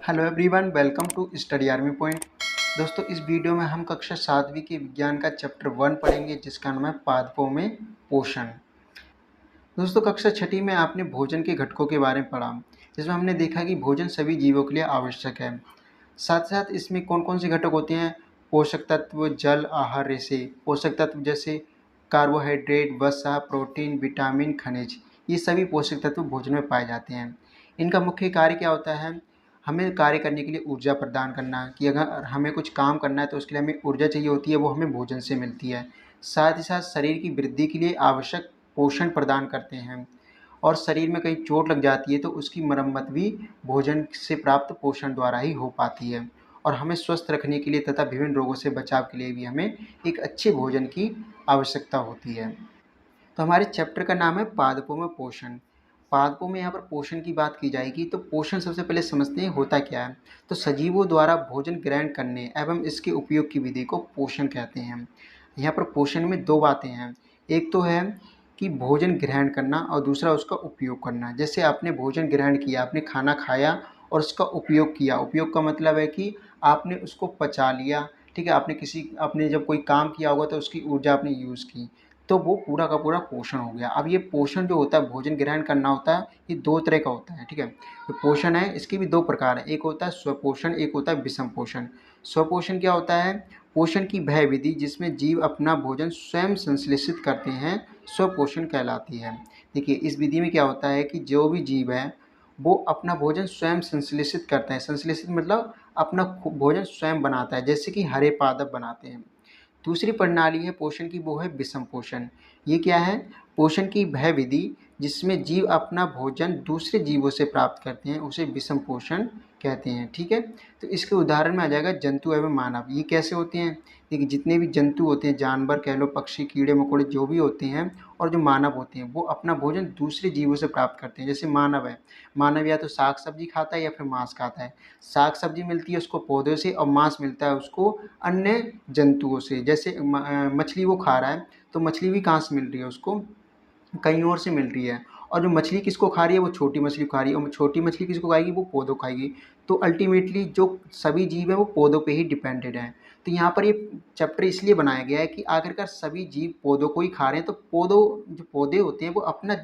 Hello everyone, welcome to study army point. दोस्तों, इस video में हम कक्षा 7वीं के विज्ञान का चैप्टर 1 पढ़ेंगे, जिसका नाम है पादपों में पोषण। दोस्तों, कक्षा 6वीं में आपने भोजन के घटकों के बारे में पढ़ा, जिसमें हमने देखा कि भोजन सभी जीवों के लिए आवश्यक है। साथ साथ इसमें कौन कौन से घटक होते हैं? पोषक तत्व, जल, आहार, रेशे। पोषक तत्व जैसे कार्बोहाइड्रेट, वसा, प्रोटीन, विटामिन, खनिज, ये सभी पोषक तत्व भोजन में पाए जाते हैं। इनका मुख्य कार्य क्या होता है? हमें कार्य करने के लिए ऊर्जा प्रदान करना, कि अगर हमें कुछ काम करना है तो उसके लिए हमें ऊर्जा चाहिए होती है, वो हमें भोजन से मिलती है। साथ ही साथ शरीर की वृद्धि के लिए आवश्यक पोषण प्रदान करते हैं, और शरीर में कहीं चोट लग जाती है तो उसकी मरम्मत भी भोजन से प्राप्त पोषण द्वारा ही हो पाती है। और हमें स्वस्थ रखने के लिए तथा विभिन्न रोगों से बचाव के लिए भी हमें एक अच्छे भोजन की आवश्यकता होती है। तो हमारे चैप्टर का नाम है पादपों में पोषण। पादपों में यहाँ पर पोषण की बात की जाएगी, तो पोषण सबसे पहले समझते हैं होता क्या है। तो सजीवों द्वारा भोजन ग्रहण करने एवं इसके उपयोग की विधि को पोषण कहते हैं। यहाँ पर पोषण में दो बातें हैं। एक तो है कि भोजन ग्रहण करना, और दूसरा उसका उपयोग करना। जैसे आपने भोजन ग्रहण किया, आपने खाना खाया और उसका उपयोग किया। उपयोग का मतलब है कि आपने उसको पचा लिया, ठीक है। आपने जब कोई काम किया होगा तो उसकी ऊर्जा आपने यूज़ की, तो वो पूरा का पूरा पोषण हो गया। अब ये पोषण जो होता है, भोजन ग्रहण करना होता है, ये दो तरह का होता है, ठीक है। तो पोषण है, इसके भी दो प्रकार हैं। एक होता है स्वपोषण, एक होता है विषम पोषण। स्वपोषण क्या होता है? पोषण की वह विधि जिसमें जीव अपना भोजन स्वयं संश्लेषित करते हैं, स्वपोषण कहलाती है। देखिए, इस विधि में क्या होता है कि जो भी जीव है वो अपना भोजन स्वयं संश्लेषित करते हैं। संश्लेषित मतलब अपना भोजन स्वयं बनाता है, जैसे कि हरे पादप बनाते हैं। दूसरी प्रणाली है पोषण की, वो है विषम पोषण। ये क्या है? पोषण की वह विधि जिसमें जीव अपना भोजन दूसरे जीवों से प्राप्त करते हैं, उसे विषम पोषण कहते हैं, ठीक है। तो इसके उदाहरण में आ जाएगा जंतु एवं मानव। ये कैसे होते हैं? देखिए, जितने भी जंतु होते हैं, जानवर कह लो, पक्षी, कीड़े मकोड़े जो भी होते हैं, और जो मानव होते हैं, वो अपना भोजन दूसरे जीवों से प्राप्त करते हैं। जैसे मानव है, मानव या तो साग सब्जी खाता है या फिर मांस खाता है। साग सब्जी मिलती है उसको पौधों से, और मांस मिलता है उसको अन्य जंतुओं से। जैसे मछली वो खा रहा है, तो मछली भी कहाँ से मिल रही है उसको? कहीं और से मिल रही है। और जो मछली किसको खा रही है? वो छोटी मछली खा रही है, और छोटी मछली किसको खाएगी? वो पौधों खाएगी। तो अल्टीमेटली जो सभी जीव हैं वो पौधों पे ही डिपेंडेड हैं। तो यहाँ पर ये चैप्टर इसलिए बनाया गया है कि आखिरकार सभी जीव पौधों को ही खा रहे हैं, तो जो पौधे होते हैं वो अपना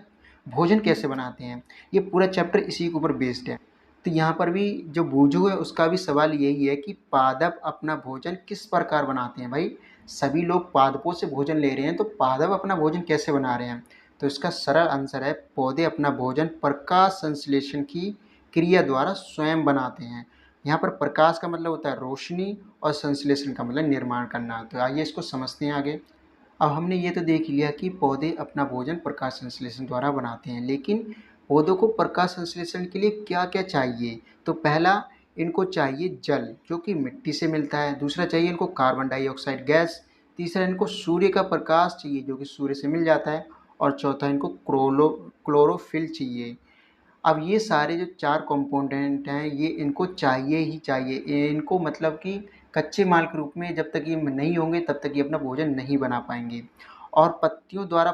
भोजन कैसे बनाते हैं, ये पूरा चैप्टर इसी के ऊपर बेस्ड है। तो यहाँ पर भी जो बूझू है उसका भी सवाल यही है कि पादप अपना भोजन किस प्रकार बनाते हैं। भाई, सभी लोग पादपों से भोजन ले रहे हैं, तो पादप अपना भोजन कैसे बना रहे हैं? तो इसका सरल आंसर है, पौधे अपना भोजन प्रकाश संश्लेषण की क्रिया द्वारा स्वयं बनाते हैं। यहाँ पर प्रकाश का मतलब होता है रोशनी, और संश्लेषण का मतलब निर्माण करना। तो आइए इसको समझते हैं आगे। अब हमने ये तो देख लिया कि पौधे अपना भोजन प्रकाश संश्लेषण द्वारा बनाते हैं, लेकिन पौधों को प्रकाश संश्लेषण के लिए क्या क्या चाहिए? तो पहला, इनको चाहिए जल, जो कि मिट्टी से मिलता है। दूसरा, चाहिए इनको कार्बन डाइऑक्साइड गैस। तीसरा, इनको सूर्य का प्रकाश चाहिए, जो कि सूर्य से मिल जाता है। और चौथा, इनको क्लोरोफिल चाहिए। अब ये सारे जो चार कंपोनेंट हैं, ये इनको चाहिए ही चाहिए। इनको मतलब कि कच्चे माल के रूप में जब तक ये नहीं होंगे तब तक ये अपना भोजन नहीं बना पाएंगे। और पत्तियों द्वारा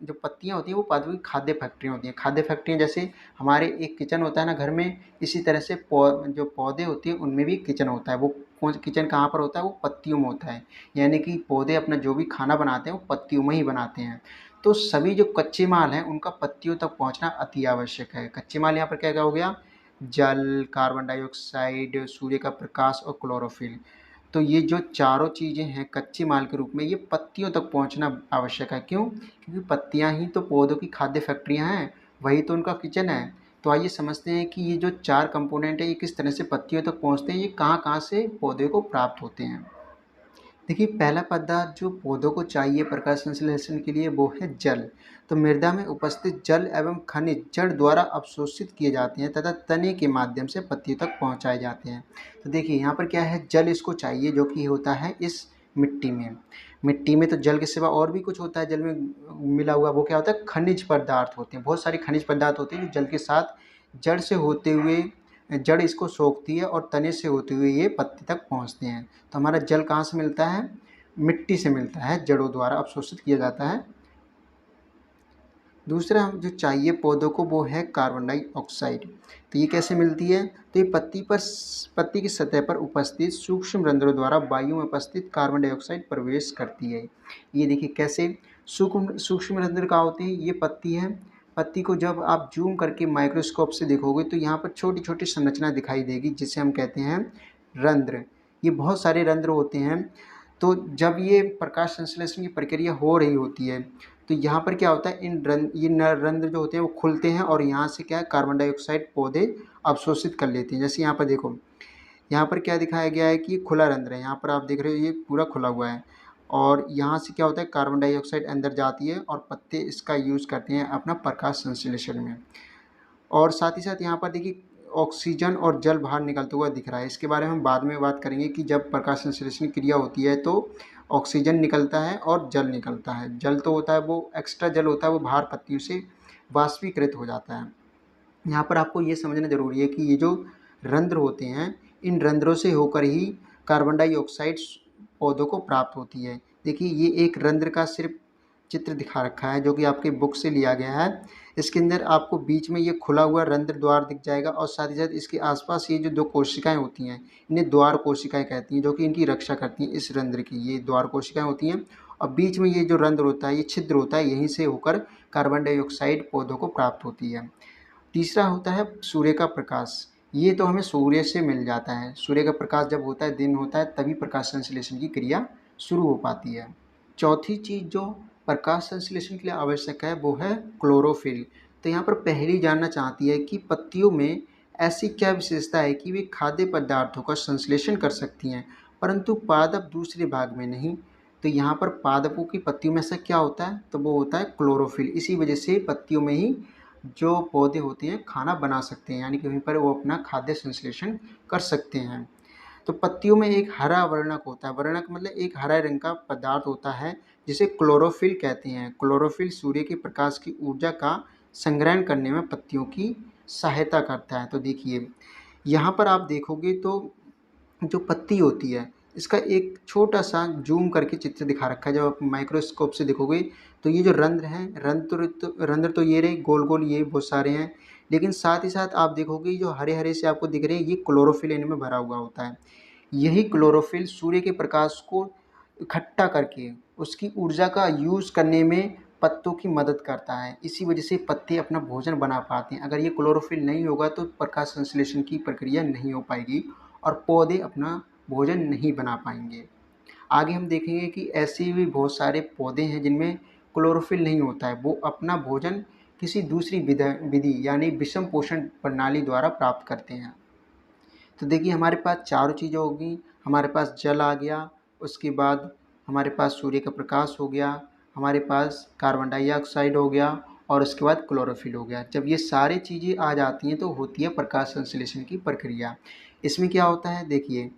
जो पत्तियाँ होती हैं वो पादपों की खाद्य फैक्ट्रियाँ होती हैं। खाद्य फैक्ट्रियाँ जैसे हमारे एक किचन होता है ना घर में, इसी तरह से जो पौधे होते हैं उनमें भी किचन होता है। वो किचन कहाँ पर होता है? वो पत्तियों में होता है। यानी कि पौधे अपना जो भी खाना बनाते हैं वो पत्तियों में ही बनाते हैं। तो सभी जो कच्चे माल हैं उनका पत्तियों तक पहुंचना अति आवश्यक है। कच्चे माल यहाँ पर क्या क्या हो गया? जल, कार्बन डाइऑक्साइड, सूर्य का प्रकाश और क्लोरोफिल। तो ये जो चारों चीज़ें हैं कच्चे माल के रूप में, ये पत्तियों तक पहुंचना आवश्यक है। क्यों? क्योंकि पत्तियां ही तो पौधों की खाद्य फैक्ट्रियां हैं, वही तो उनका किचन है। तो आइए समझते हैं कि ये जो चार कंपोनेंट है ये किस तरह से पत्तियों तक पहुंचते हैं, ये कहाँ कहाँ से पौधे को प्राप्त होते हैं। देखिए, पहला पदार्थ जो पौधों को चाहिए प्रकाश संश्लेषण के लिए, वो है जल। तो मृदा में उपस्थित जल एवं खनिज जड़ द्वारा अवशोषित किए जाते हैं तथा तने के माध्यम से पत्तियों तक पहुंचाए जाते हैं। तो देखिए, यहाँ पर क्या है? जल इसको चाहिए, जो कि होता है इस मिट्टी में। मिट्टी में तो जल के सिवा और भी कुछ होता है जल में मिला हुआ, वो क्या होता है? खनिज पदार्थ होते हैं। बहुत सारे खनिज पदार्थ होते हैं जो जल के साथ जड़ से होते हुए, जड़ इसको सोखती है और तने से होते हुए ये पत्ती तक पहुंचते हैं। तो हमारा जल कहाँ से मिलता है? मिट्टी से मिलता है, जड़ों द्वारा अवशोषित किया जाता है। दूसरा हम जो चाहिए पौधों को वो है कार्बन डाइऑक्साइड। तो ये कैसे मिलती है? तो ये पत्ती की सतह पर उपस्थित सूक्ष्म रंध्रों द्वारा वायु में उपस्थित कार्बन डाइऑक्साइड प्रवेश करती है। ये देखिए कैसे सूक्ष्म सूक्ष्म रंध्र कहाँ होते हैं? ये पत्ती है। पत्ती को जब आप जूम करके माइक्रोस्कोप से देखोगे तो यहाँ पर छोटी छोटी संरचना दिखाई देगी जिसे हम कहते हैं रंध्र। ये बहुत सारे रंध्र होते हैं। तो जब ये प्रकाश संश्लेषण की प्रक्रिया हो रही होती है तो यहाँ पर क्या होता है, ये रंध्र जो होते हैं वो खुलते हैं और यहाँ से क्या है, कार्बन डाइऑक्साइड पौधे अवशोषित कर लेते हैं। जैसे यहाँ पर देखो, यहाँ पर क्या दिखाया गया है कि खुला रंध्र है। यहाँ पर आप देख रहे हो ये पूरा खुला हुआ है और यहाँ से क्या होता है, कार्बन डाइऑक्साइड अंदर जाती है और पत्ते इसका यूज़ करते हैं अपना प्रकाश संश्लेषण में। और साथ ही साथ यहाँ पर देखिए ऑक्सीजन और जल बाहर निकलता हुआ दिख रहा है। इसके बारे में हम बाद में बात करेंगे कि जब प्रकाश संश्लेषण क्रिया होती है तो ऑक्सीजन निकलता है और जल निकलता है। जल तो होता है वो एक्स्ट्रा जल होता है, वो बाहर पत्तियों से वाष्पीकृत हो जाता है। यहाँ पर आपको ये समझना ज़रूरी है कि ये जो रंध्र होते हैं इन रंध्रों से होकर ही कार्बन डाइऑक्साइड पौधों को प्राप्त होती है। देखिए ये एक रंध्र का सिर्फ चित्र दिखा रखा है जो कि आपके बुक से लिया गया है। इसके अंदर आपको बीच में ये खुला हुआ रंध्र द्वार दिख जाएगा और साथ ही साथ इसके आसपास ये जो दो कोशिकाएं होती हैं इन्हें द्वार कोशिकाएं कहती हैं, जो कि इनकी रक्षा करती हैं। इस रंध्र की ये द्वार कोशिकाएं होती हैं और बीच में ये जो रंध्र होता है, ये छिद्र होता है, यहीं से होकर कार्बन डाइऑक्साइड पौधों को प्राप्त होती है। तीसरा होता है सूर्य का प्रकाश। ये तो हमें सूर्य से मिल जाता है। सूर्य का प्रकाश जब होता है, दिन होता है, तभी प्रकाश संश्लेषण की क्रिया शुरू हो पाती है। चौथी चीज़ जो प्रकाश संश्लेषण के लिए आवश्यक है वो है क्लोरोफिल। तो यहाँ पर पहली जानना चाहती है कि पत्तियों में ऐसी क्या विशेषता है कि वे खाद्य पदार्थों का संश्लेषण कर सकती हैं परंतु पादप दूसरे भाग में नहीं। तो यहाँ पर पादपों की पत्तियों में ऐसा क्या होता है? तो वो होता है क्लोरोफिल। इसी वजह से पत्तियों में ही जो पौधे होते हैं खाना बना सकते हैं, यानी कि वहीं पर वो अपना खाद्य संश्लेषण कर सकते हैं। तो पत्तियों में एक हरा वर्णक होता है। वर्णक मतलब एक हरा रंग का पदार्थ होता है जिसे क्लोरोफिल कहते हैं। क्लोरोफिल सूर्य के प्रकाश की ऊर्जा का संग्रहण करने में पत्तियों की सहायता करता है। तो देखिए यहाँ पर आप देखोगे तो जो पत्ती होती है इसका एक छोटा सा जूम करके चित्र दिखा रखा है। जब आप माइक्रोस्कोप से देखोगे तो ये जो रंध्र हैं, रंध्र तो ये रहे गोल गोल, ये बहुत सारे हैं, लेकिन साथ ही साथ आप देखोगे जो हरे हरे से आपको दिख रहे हैं ये क्लोरोफिल इनमें भरा हुआ होता है। यही क्लोरोफिल सूर्य के प्रकाश को इकट्ठा करके उसकी ऊर्जा का यूज़ करने में पत्तों की मदद करता है। इसी वजह से पत्ते अपना भोजन बना पाते हैं। अगर ये क्लोरोफिल नहीं होगा तो प्रकाश संश्लेषण की प्रक्रिया नहीं हो पाएगी और पौधे अपना भोजन नहीं बना पाएंगे। आगे हम देखेंगे कि ऐसे भी बहुत सारे पौधे हैं जिनमें क्लोरोफिल नहीं होता है, वो अपना भोजन किसी दूसरी विधि यानी विषम पोषण प्रणाली द्वारा प्राप्त करते हैं। तो देखिए हमारे पास चारों चीज़ें होगी। हमारे पास जल आ गया, उसके बाद हमारे पास सूर्य का प्रकाश हो गया, हमारे पास कार्बन डाइऑक्साइड हो गया और उसके बाद क्लोरोफिल हो गया। जब ये सारी चीज़ें आ जाती हैं तो होती है प्रकाश संश्लेषण की प्रक्रिया। इसमें क्या होता है, देखिए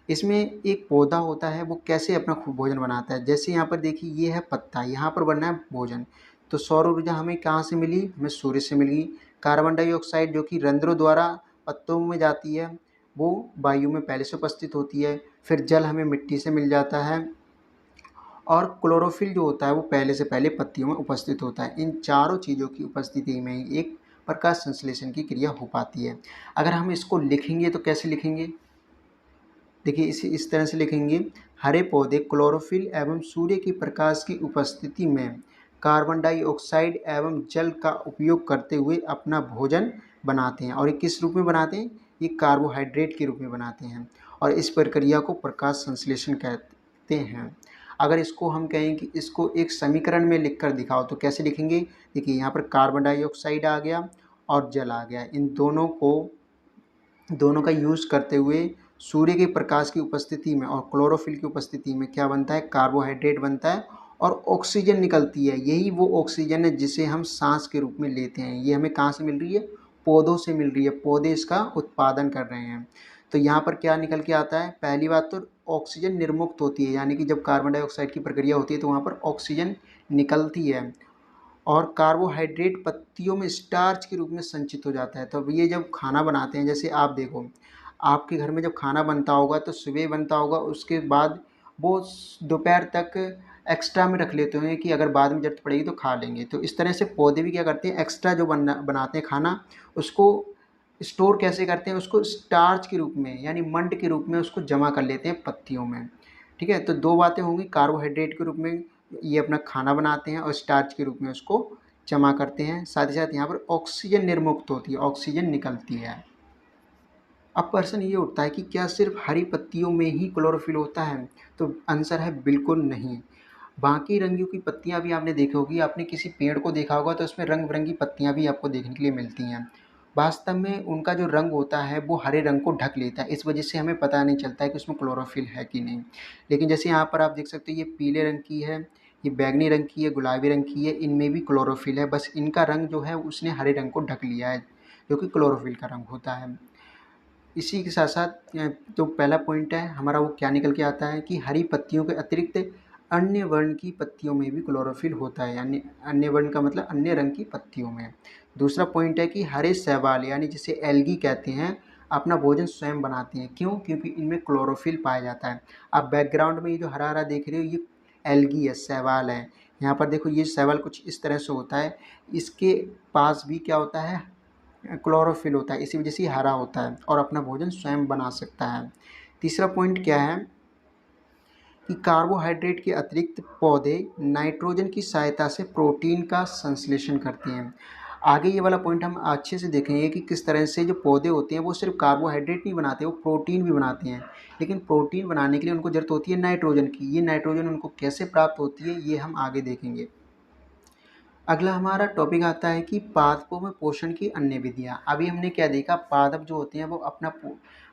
इसमें एक पौधा होता है वो कैसे अपना भोजन बनाता है। जैसे यहाँ पर देखिए ये है पत्ता, यहाँ पर बना है भोजन। तो सौर ऊर्जा हमें कहाँ से मिली? हमें सूर्य से मिली। कार्बन डाइऑक्साइड जो कि रंध्रों द्वारा पत्तों में जाती है वो वायु में पहले से उपस्थित होती है। फिर जल हमें मिट्टी से मिल जाता है और क्लोरोफिल जो होता है वो पहले से पहले पत्तियों में उपस्थित होता है। इन चारों चीज़ों की उपस्थिति में ही एक प्रकाश संश्लेषण की क्रिया हो पाती है। अगर हम इसको लिखेंगे तो कैसे लिखेंगे? देखिए इस तरह से लिखेंगे, हरे पौधे क्लोरोफिल एवं सूर्य की प्रकाश की उपस्थिति में कार्बन डाइऑक्साइड एवं जल का उपयोग करते हुए अपना भोजन बनाते हैं। और ये किस रूप में बनाते हैं? ये कार्बोहाइड्रेट के रूप में बनाते हैं और इस प्रक्रिया को प्रकाश संश्लेषण कहते हैं। अगर इसको हम कहें कि इसको एक समीकरण में लिखकर दिखाओ तो कैसे लिखेंगे? देखिए यहाँ पर कार्बन डाइऑक्साइड आ गया और जल आ गया, इन दोनों का यूज़ करते हुए सूर्य के प्रकाश की उपस्थिति में और क्लोरोफिल की उपस्थिति में क्या बनता है? कार्बोहाइड्रेट बनता है और ऑक्सीजन निकलती है। यही वो ऑक्सीजन है जिसे हम सांस के रूप में लेते हैं। ये हमें कहाँ से मिल रही है? पौधों से मिल रही है। पौधे इसका उत्पादन कर रहे हैं। तो यहाँ पर क्या निकल के आता है? पहली बात तो ऑक्सीजन निर्मुक्त होती है, यानी कि जब कार्बन डाइऑक्साइड की प्रक्रिया होती है तो वहाँ पर ऑक्सीजन निकलती है और कार्बोहाइड्रेट पत्तियों में स्टार्च के रूप में संचित हो जाता है। तो अब ये जब खाना बनाते हैं, जैसे आप देखो आपके घर में जब खाना बनता होगा तो सुबह बनता होगा, उसके बाद वो दोपहर तक एक्स्ट्रा में रख लेते हैं कि अगर बाद में ज़रूरत पड़ेगी तो खा लेंगे। तो इस तरह से पौधे भी क्या करते हैं, एक्स्ट्रा जो बनाते हैं खाना, उसको स्टोर कैसे करते हैं, उसको स्टार्च के रूप में यानी मंड के रूप में उसको जमा कर लेते हैं पत्तियों में। ठीक है, तो दो बातें होंगी, कार्बोहाइड्रेट के रूप में ये अपना खाना बनाते हैं और स्टार्च के रूप में उसको जमा करते हैं। साथ ही साथ यहाँ पर ऑक्सीजन निर्मुक्त होती है, ऑक्सीजन निकलती है। अब प्रश्न ये उठता है कि क्या सिर्फ हरी पत्तियों में ही क्लोरोफिल होता है? तो आंसर है बिल्कुल नहीं। बाकी रंगों की पत्तियां भी आपने देखी होगी, आपने किसी पेड़ को देखा होगा तो उसमें रंग बिरंगी पत्तियां भी आपको देखने के लिए मिलती हैं। वास्तव में उनका जो रंग होता है वो हरे रंग को ढक लेता है, इस वजह से हमें पता नहीं चलता है कि उसमें क्लोरोफिल है कि नहीं। लेकिन जैसे यहाँ पर आप देख सकते हो, ये पीले रंग की है, ये बैंगनी रंग की है, गुलाबी रंग की है, इनमें भी क्लोरोफिल है, बस इनका रंग जो है उसने हरे रंग को ढक लिया है, जो कि क्लोरोफिल का रंग होता है। इसी के साथ साथ तो पहला पॉइंट है हमारा, वो क्या निकल के आता है कि हरी पत्तियों के अतिरिक्त अन्य वर्ण की पत्तियों में भी क्लोरोफिल होता है, यानी अन्य वर्ण का मतलब अन्य रंग की पत्तियों में। दूसरा पॉइंट है कि हरे शैवाल यानी जिसे एल्गी कहते हैं, अपना भोजन स्वयं बनाते हैं। क्यों? क्योंकि इनमें क्लोरोफिल पाया जाता है। आप बैकग्राउंड में ये जो हरा हरा देख रहे हो, ये एल्गी है, शैवाल है। यहाँ पर देखो, ये शैवाल कुछ इस तरह से होता है, इसके पास भी क्या होता है, क्लोरोफिल होता है, इसी वजह से हरा होता है और अपना भोजन स्वयं बना सकता है। तीसरा पॉइंट क्या है कि कार्बोहाइड्रेट के अतिरिक्त पौधे नाइट्रोजन की सहायता से प्रोटीन का संश्लेषण करते हैं। आगे ये वाला पॉइंट हम अच्छे से देखेंगे कि किस तरह से जो पौधे होते हैं वो सिर्फ कार्बोहाइड्रेट नहीं बनाते, वो प्रोटीन भी बनाते हैं। लेकिन प्रोटीन बनाने के लिए उनको ज़रूरत होती है नाइट्रोजन की। ये नाइट्रोजन उनको कैसे प्राप्त होती है, ये हम आगे देखेंगे। अगला हमारा टॉपिक आता है कि पादपों में पोषण की अन्य विधियाँ। अभी हमने क्या देखा, पादप जो होते हैं वो अपना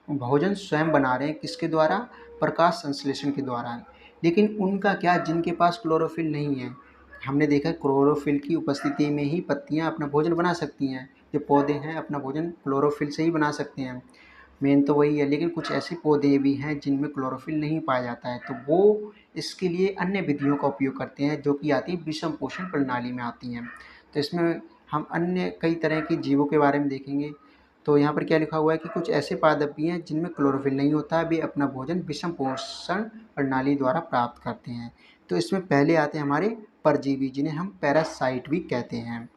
भोजन स्वयं बना रहे हैं, किसके द्वारा? प्रकाश संश्लेषण के द्वारा। लेकिन उनका क्या, जिनके पास क्लोरोफिल नहीं है। हमने देखा क्लोरोफिल की उपस्थिति में ही पत्तियाँ अपना भोजन बना सकती हैं। जो पौधे हैं अपना भोजन क्लोरोफिल से ही बना सकते हैं, मेन तो वही है। लेकिन कुछ ऐसे पौधे भी हैं जिनमें क्लोरोफिल नहीं पाया जाता है, तो वो इसके लिए अन्य विधियों का उपयोग करते हैं, जो कि आती है विषम पोषण प्रणाली में आती हैं। तो इसमें हम अन्य कई तरह के जीवों के बारे में देखेंगे। तो यहाँ पर क्या लिखा हुआ है कि कुछ ऐसे पादप भी हैं जिनमें क्लोरोफिल नहीं होता है, वे अपना भोजन विषम पोषण प्रणाली द्वारा प्राप्त करते हैं। तो इसमें पहले आते हैं हमारे परजीवी, जिन्हें हम पैरासाइट भी कहते हैं।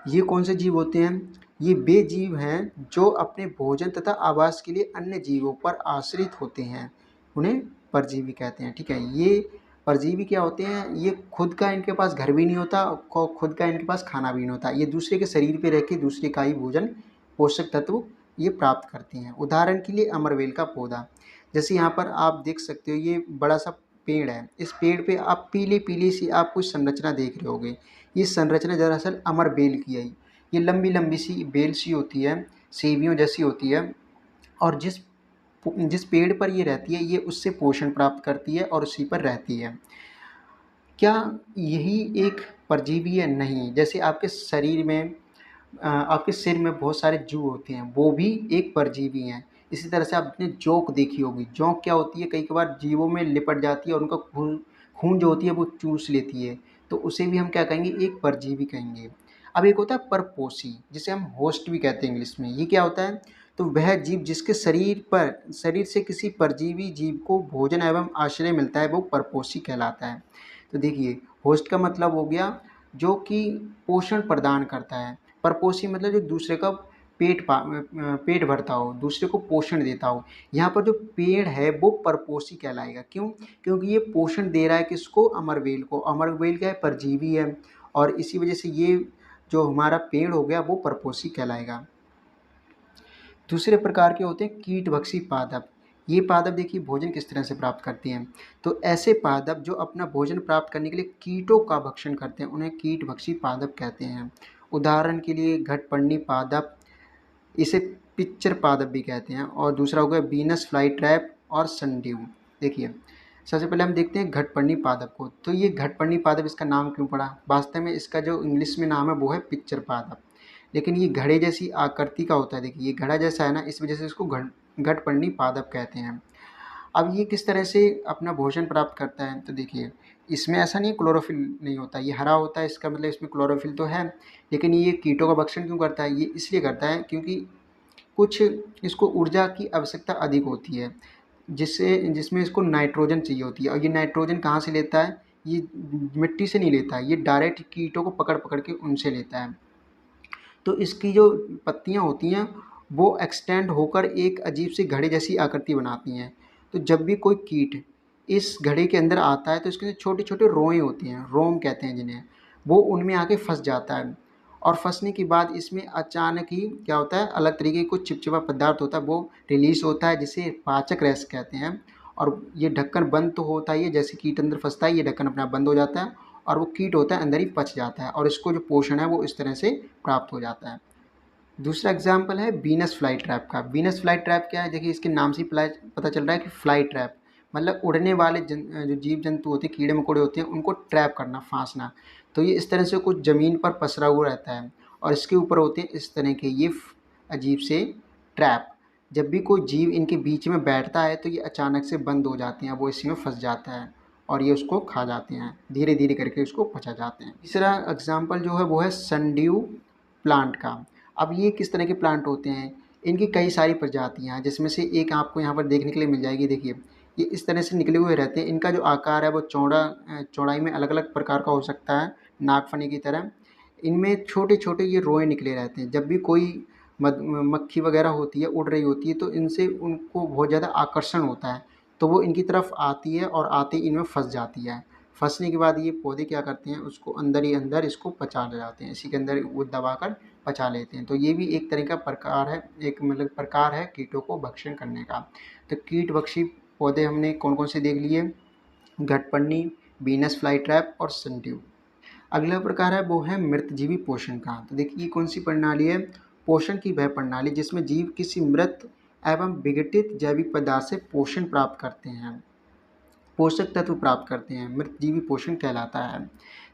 ये कौन से जीव होते हैं? ये वे जीव हैं जो अपने भोजन तथा आवास के लिए अन्य जीवों पर आश्रित होते हैं, उन्हें परजीवी कहते हैं। ठीक है, ये परजीवी क्या होते हैं, ये खुद का इनके पास घर भी नहीं होता, खुद का इनके पास खाना भी नहीं होता, ये दूसरे के शरीर पे रह के दूसरे का ही भोजन, पोषक तत्व ये प्राप्त करते हैं। उदाहरण के लिए अमरवेल का पौधा, जैसे यहाँ पर आप देख सकते हो, ये बड़ा सा पेड़ है। इस पेड़ पे आप पीली पीली सी आप कुछ संरचना देख रहे होगे, ये संरचना दरअसल अमर बेल की है। ये लंबी लंबी सी बेल सी होती है, सेवियों जैसी होती है, और जिस जिस पेड़ पर ये रहती है, ये उससे पोषण प्राप्त करती है और उसी पर रहती है। क्या यही एक परजीवी है? नहीं। जैसे आपके शरीर में आपके सिर में बहुत सारे जू होते हैं, वो भी एक परजीवी हैं। इसी तरह से आपने जोंक देखी होगी। जोंक क्या होती है, कई बार जीवों में लिपट जाती है और उनका खून खून जो होती है वो चूस लेती है, तो उसे भी हम क्या कहेंगे, एक परजीवी कहेंगे। अब एक होता है परपोषी, जिसे हम होस्ट भी कहते हैं इंग्लिश में। ये क्या होता है, तो वह जीव जिसके शरीर से किसी परजीवी जीव को भोजन एवं आश्रय मिलता है, वो परपोषी कहलाता है। तो देखिए, होस्ट का मतलब हो गया जो कि पोषण प्रदान करता है, परपोषी मतलब जो दूसरे का पेट भरता हो, दूसरे को पोषण देता हो। यहाँ पर जो पेड़ है वो परपोषी कहलाएगा। क्यों? क्योंकि ये पोषण दे रहा है किसको, अमरवेल को। अमरवेल क्या है, परजीवी है, और इसी वजह से ये जो हमारा पेड़ हो गया वो परपोषी कहलाएगा। दूसरे प्रकार के होते हैं कीटभक्षी पादप। ये पादप देखिए भोजन किस तरह से प्राप्त करते हैं। तो ऐसे पादप जो अपना भोजन प्राप्त करने के लिए कीटों का भक्षण करते हैं, उन्हें कीटभक्षी पादप कहते हैं। उदाहरण के लिए घटपर्णी पादप, इसे पिच्चर पादप भी कहते हैं, और दूसरा हो गया वीनस फ्लाई ट्रैप और सनड्यू। देखिए, सबसे पहले हम देखते हैं घटपर्णी पादप को। तो ये घटपर्णी पादप, इसका नाम क्यों पड़ा? वास्तव में इसका जो इंग्लिश में नाम है वो है पिच्चर पादप, लेकिन ये घड़े जैसी आकृति का होता है। देखिए, ये घड़ा जैसा है ना, इस वजह से इसको घटपर्णी पादप कहते हैं। अब ये किस तरह से अपना भोजन प्राप्त करता है? तो देखिए, इसमें ऐसा नहीं क्लोरोफिल नहीं होता, ये हरा होता है, इसका मतलब इसमें क्लोरोफिल तो है। लेकिन ये कीटों का भक्षण क्यों करता है? ये इसलिए करता है क्योंकि कुछ इसको ऊर्जा की आवश्यकता अधिक होती है, जिसमें इसको नाइट्रोजन चाहिए होती है। और ये नाइट्रोजन कहाँ से लेता है? ये मिट्टी से नहीं लेता है, ये डायरेक्ट कीटों को पकड़ पकड़ के उनसे लेता है। तो इसकी जो पत्तियाँ होती हैं वो एक्सटेंड होकर एक अजीब सी घड़े जैसी आकृति बनाती हैं। तो जब भी कोई कीट इस घड़े के अंदर आता है तो इसके छोटे छोटे रोएँ होती हैं, रोम कहते हैं जिन्हें, वो उनमें आके फंस जाता है। और फंसने के बाद इसमें अचानक ही क्या होता है, अलग तरीके का कुछ चिपचिपा पदार्थ होता है वो रिलीज होता है, जिसे पाचक रस कहते हैं। और ये ढक्कन बंद तो होता ही है, जैसे कीट अंदर फंसता है ये ढक्कन अपने आप बंद हो जाता है और वो कीट होता है अंदर ही पच जाता है और इसको जो पोषण है वो इस तरह से प्राप्त हो जाता है। दूसरा एग्जाम्पल है वीनस फ्लाई ट्रैप का। वीनस फ्लाई ट्रैप क्या है, देखिए इसके नाम से ही पता चल रहा है कि फ्लाई ट्रैप मतलब उड़ने वाले जो जीव जंतु होते हैं, कीड़े मकोड़े होते हैं, उनको ट्रैप करना, फांसना। तो ये इस तरह से कुछ ज़मीन पर पसरा हुआ रहता है और इसके ऊपर होते हैं इस तरह के ये अजीब से ट्रैप। जब भी कोई जीव इनके बीच में बैठता है तो ये अचानक से बंद हो जाते हैं, वो इसी में फंस जाता है और ये उसको खा जाते हैं, धीरे धीरे करके उसको पचा जाते हैं। तीसरा एग्जाम्पल जो है वो है सनड्यू प्लांट का। अब ये किस तरह के प्लांट होते हैं, इनकी कई सारी प्रजातियाँ हैं, जिसमें से एक आपको यहाँ पर देखने के लिए मिल जाएगी। देखिए ये इस तरह से निकले हुए रहते हैं, इनका जो आकार है वो चौड़ाई में अलग अलग प्रकार का हो सकता है, नागफनी की तरह। इनमें छोटे छोटे ये रोए निकले रहते हैं। जब भी कोई मक्खी वगैरह होती है, उड़ रही होती है, तो इनसे उनको बहुत ज़्यादा आकर्षण होता है, तो वो इनकी तरफ आती है और आते ही इनमें फंस जाती है। फंसने के बाद ये पौधे क्या करते हैं, उसको अंदर ही अंदर इसको पचा ले जाते हैं, इसी के अंदर वो दबाकर पचा लेते हैं। तो ये भी एक तरह का प्रकार है, एक मतलब प्रकार है कीटों को भक्षण करने का। तो कीट भक्षी पौधे हमने कौन कौन से देख लिए, घटपर्णी, वीनस फ्लाई ट्रैप और सनड्यू। अगला प्रकार है वो है मृतजीवी पोषण का। तो देखिए कौन सी प्रणाली है, पोषण की वह प्रणाली जिसमें जीव किसी मृत एवं विघटित जैविक पदार्थ से पोषण प्राप्त करते हैं, पोषक तत्व प्राप्त करते हैं, मृतजीवी पोषण कहलाता है।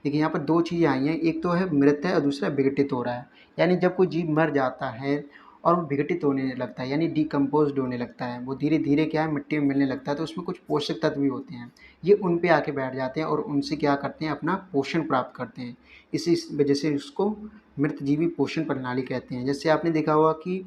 देखिए यहाँ पर दो चीज़ें आई हैं, एक तो है मृत है और दूसरा विघटित हो रहा है। यानी जब कोई जीव मर जाता है और वो विघटित होने लगता है, यानी डिकम्पोज्ड होने लगता है, वो धीरे धीरे क्या है मिट्टी में मिलने लगता है, तो उसमें कुछ पोषक तत्व भी होते हैं, ये उन पे आके बैठ जाते हैं और उनसे क्या करते हैं, अपना पोषण प्राप्त करते हैं। इसी वजह से उसको मृतजीवी पोषण प्रणाली कहते हैं। जैसे आपने देखा होगा कि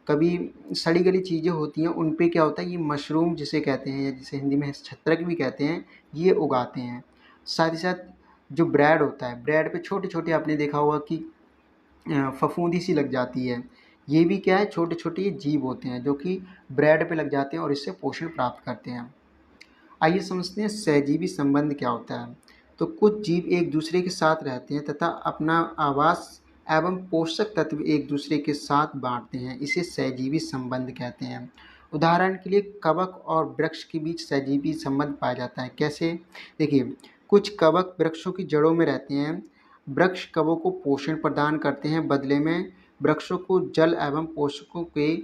कभी सड़ी गली चीज़ें होती हैं, उन पे क्या होता है, ये मशरूम जिसे कहते हैं या जिसे हिंदी में छत्रक भी कहते हैं, ये उगाते हैं। साथ ही साथ जो ब्रेड होता है, ब्रेड पे छोटे छोटे आपने देखा होगा कि फफूंदी सी लग जाती है, ये भी क्या है, छोटे छोटे ये जीव होते हैं जो कि ब्रेड पे लग जाते हैं और इससे पोषण प्राप्त करते हैं। आइए समझते हैं सहजीवी संबंध क्या होता है। तो कुछ जीव एक दूसरे के साथ रहते हैं तथा अपना आवास एवं पोषक तत्व एक दूसरे के साथ बांटते हैं, इसे सहजीवी संबंध कहते हैं। उदाहरण के लिए कवक और वृक्ष के बीच सहजीवी संबंध पाया जाता है। कैसे, देखिए कुछ कवक वृक्षों की जड़ों में रहते हैं, वृक्ष कवकों को पोषण प्रदान करते हैं, बदले में वृक्षों को जल एवं पोषकों के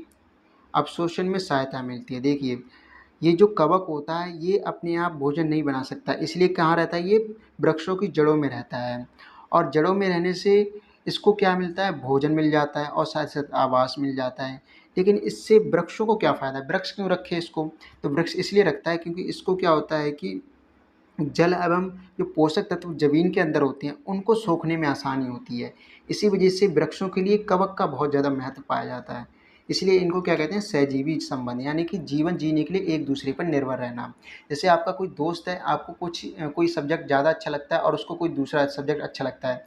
अवशोषण में सहायता मिलती है। देखिए ये जो कवक होता है ये अपने आप भोजन नहीं बना सकता, इसलिए कहाँ रहता है, ये वृक्षों की जड़ों में रहता है और जड़ों में रहने से इसको क्या मिलता है, भोजन मिल जाता है और साथ साथ आवास मिल जाता है। लेकिन इससे वृक्षों को क्या फ़ायदा है, वृक्ष क्यों रखे इसको, तो वृक्ष इसलिए रखता है क्योंकि इसको क्या होता है कि जल एवं जो पोषक तत्व ज़मीन के अंदर होते हैं उनको सोखने में आसानी होती है। इसी वजह से वृक्षों के लिए कवक का बहुत ज़्यादा महत्व पाया जाता है। इसलिए इनको क्या कहते हैं, सहजीवी संबंध, यानी कि जीवन जीने के लिए एक दूसरे पर निर्भर रहना। जैसे आपका कोई दोस्त है, आपको कोई सब्जेक्ट ज़्यादा अच्छा लगता है और उसको कोई दूसरा सब्जेक्ट अच्छा लगता है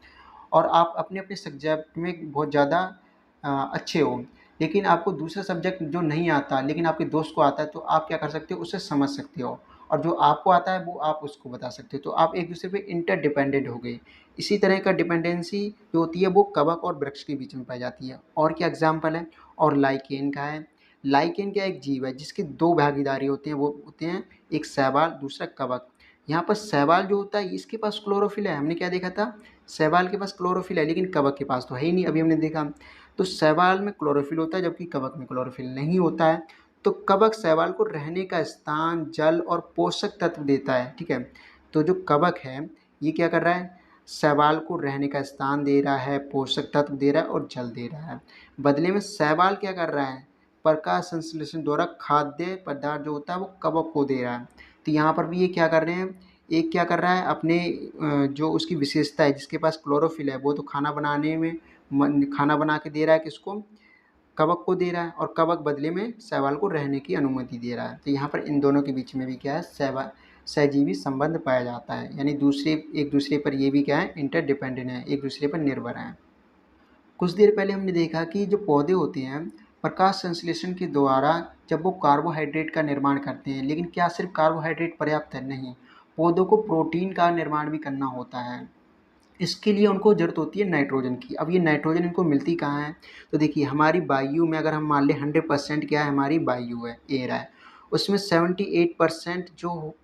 और आप अपने अपने सब्जेक्ट में बहुत ज़्यादा अच्छे हो, लेकिन आपको दूसरा सब्जेक्ट जो नहीं आता लेकिन आपके दोस्त को आता है, तो आप क्या कर सकते हो, उससे समझ सकते हो और जो आपको आता है वो आप उसको बता सकते हो, तो आप एक दूसरे पे इंटरडिपेंडेंट हो गए। इसी तरह का डिपेंडेंसी जो होती है वो कवक और वृक्ष के बीच में पाई जाती है। और क्या एग्जाम्पल है, और लाइकेन का है। लाइकेन क्या एक जीव है जिसकी दो भागीदारी होते हैं, वो होते हैं एक शैवाल, दूसरा कवक। यहाँ पर शैवाल जो होता है इसके पास क्लोरोफिल है, हमने क्या देखा था, शैवाल के पास क्लोरोफिल है, लेकिन कवक के पास तो है ही नहीं, अभी हमने देखा। तो शैवाल में क्लोरोफिल होता है जबकि कवक में क्लोरोफिल नहीं होता है। तो कवक शैवाल को रहने का स्थान, जल और पोषक तत्व देता है, ठीक है। तो जो कवक है ये क्या कर रहा है, शैवाल को रहने का स्थान दे रहा है, पोषक तत्व दे रहा है और जल दे रहा है। बदले में शैवाल क्या कर रहा है, प्रकाश संश्लेषण द्वारा खाद्य पदार्थ जो होता है वो कवक को दे रहा है। तो यहाँ पर भी ये क्या कर रहे हैं, एक क्या कर रहा है, अपने जो उसकी विशेषता है, जिसके पास क्लोरोफिल है वो तो खाना बनाने में खाना बना के दे रहा है, किसको, कवक को दे रहा है, और कवक बदले में शैवाल को रहने की अनुमति दे रहा है। तो यहाँ पर इन दोनों के बीच में भी क्या है, शैवाल सहजीवी संबंध पाया जाता है, यानी एक दूसरे पर ये भी क्या है, इंटरडिपेंडेंट है, एक दूसरे पर निर्भर हैं। कुछ देर पहले हमने देखा कि जो पौधे होते हैं प्रकाश संश्लेषण के द्वारा जब वो कार्बोहाइड्रेट का निर्माण करते हैं, लेकिन क्या सिर्फ कार्बोहाइड्रेट पर्याप्त है? नहीं, पौधों को प्रोटीन का निर्माण भी करना होता है। इसके लिए उनको ज़रूरत होती है नाइट्रोजन की। अब ये नाइट्रोजन इनको मिलती कहाँ है? तो देखिए, हमारी वायु में अगर हम मान लें 100% क्या है, हमारी वायु है, एयर है, उसमें 78% जो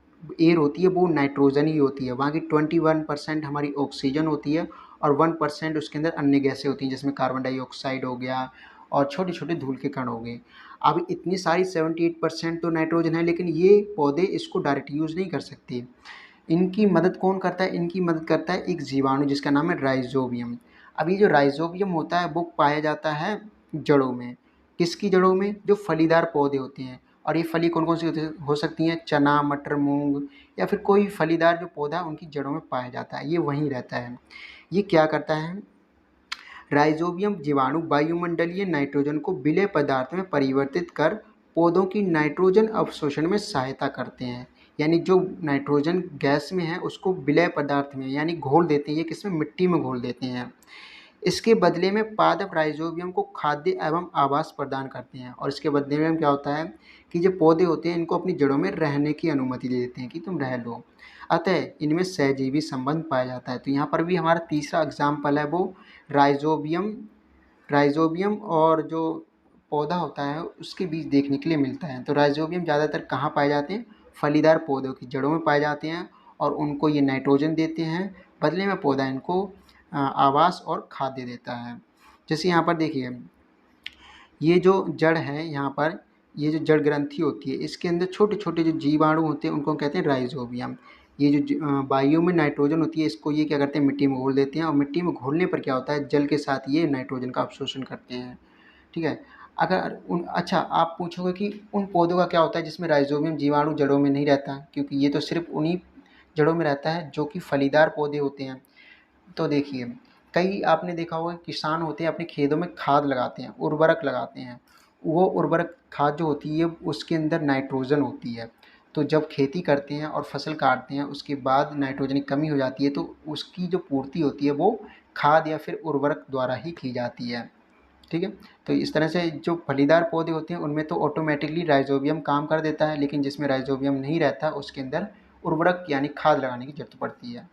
एयर होती है वो नाइट्रोजन ही होती है, बाकी 21% हमारी ऑक्सीजन होती है और 1% उसके अंदर अन्य गैसें होती हैं, जिसमें कार्बन डाइऑक्साइड हो गया और छोटे छोटे धूल के कण हो गए। अब इतनी सारी 78% तो नाइट्रोजन है, लेकिन ये पौधे इसको डायरेक्ट यूज़ नहीं कर सकते। इनकी मदद कौन करता है? इनकी मदद करता है एक जीवाणु जिसका नाम है राइजोबियम। अब ये जो राइजोबियम होता है वो पाया जाता है जड़ों में। किसकी जड़ों में? जो फलीदार पौधे होते हैं। और ये फली कौन कौन सी हो सकती हैं? चना, मटर, मूंग या फिर कोई फलीदार जो पौधा उनकी जड़ों में पाया जाता है, ये वहीं रहता है। ये क्या करता है? राइजोबियम जीवाणु वायुमंडलीय नाइट्रोजन को विलेय पदार्थ में परिवर्तित कर पौधों की नाइट्रोजन अवशोषण में सहायता करते हैं। यानी जो नाइट्रोजन गैस में है उसको विलेय पदार्थ में यानी घोल देते हैं। ये किसमें? मिट्टी में घोल देते हैं। इसके बदले में पादप राइजोबियम को खाद्य एवं आवास प्रदान करते हैं, और इसके बदले में क्या होता है कि जो पौधे होते हैं इनको अपनी जड़ों में रहने की अनुमति दे देते हैं कि तुम रह लो। अतः इनमें सहजीवी संबंध पाया जाता है। तो यहाँ पर भी हमारा तीसरा एग्जाम्पल है वो राइजोबियम राइजोबियम और जो पौधा होता है उसके बीच देखने के लिए मिलता है। तो राइजोबियम ज़्यादातर कहाँ पाए जाते हैं? फलीदार पौधों की जड़ों में पाए जाते हैं, और उनको ये नाइट्रोजन देते हैं, बदले में पौधा इनको आवास और खाद्य देता है। जैसे यहाँ पर देखिए, ये जो जड़ है यहाँ पर, ये जो जड़ ग्रंथि होती है इसके अंदर छोटे छोटे जो जीवाणु होते हैं उनको कहते हैं राइजोबियम। ये जो वायु में नाइट्रोजन होती है इसको ये क्या करते हैं? मिट्टी में घोल देते हैं, और मिट्टी में घोलने पर क्या होता है? जल के साथ ये नाइट्रोजन का अवशोषण करते हैं। ठीक है। अगर अच्छा, आप पूछोगे कि उन पौधों का क्या होता है जिसमें राइजोबियम जीवाणु जड़ों में नहीं रहता? क्योंकि ये तो सिर्फ उन्हीं जड़ों में रहता है जो कि फलीदार पौधे होते हैं। तो देखिए, कई आपने देखा होगा किसान होते हैं अपने खेतों में खाद लगाते हैं, उर्वरक लगाते हैं। वो उर्वरक खाद जो होती है उसके अंदर नाइट्रोजन होती है। तो जब खेती करते हैं और फसल काटते हैं उसके बाद नाइट्रोजन की कमी हो जाती है, तो उसकी जो पूर्ति होती है वो खाद या फिर उर्वरक द्वारा ही की जाती है। ठीक है। तो इस तरह से जो फलीदार पौधे होते हैं उनमें तो ऑटोमेटिकली राइजोबियम काम कर देता है, लेकिन जिसमें राइजोबियम नहीं रहता उसके अंदर उर्वरक यानी खाद लगाने की जरूरत पड़ती है।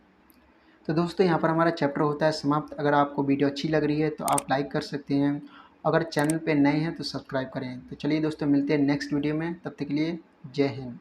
तो दोस्तों, यहाँ पर हमारा चैप्टर होता है समाप्त। अगर आपको वीडियो अच्छी लग रही है तो आप लाइक कर सकते हैं, अगर चैनल पे नए हैं तो सब्सक्राइब करें। तो चलिए दोस्तों, मिलते हैं नेक्स्ट वीडियो में, तब तक के लिए जय हिंद।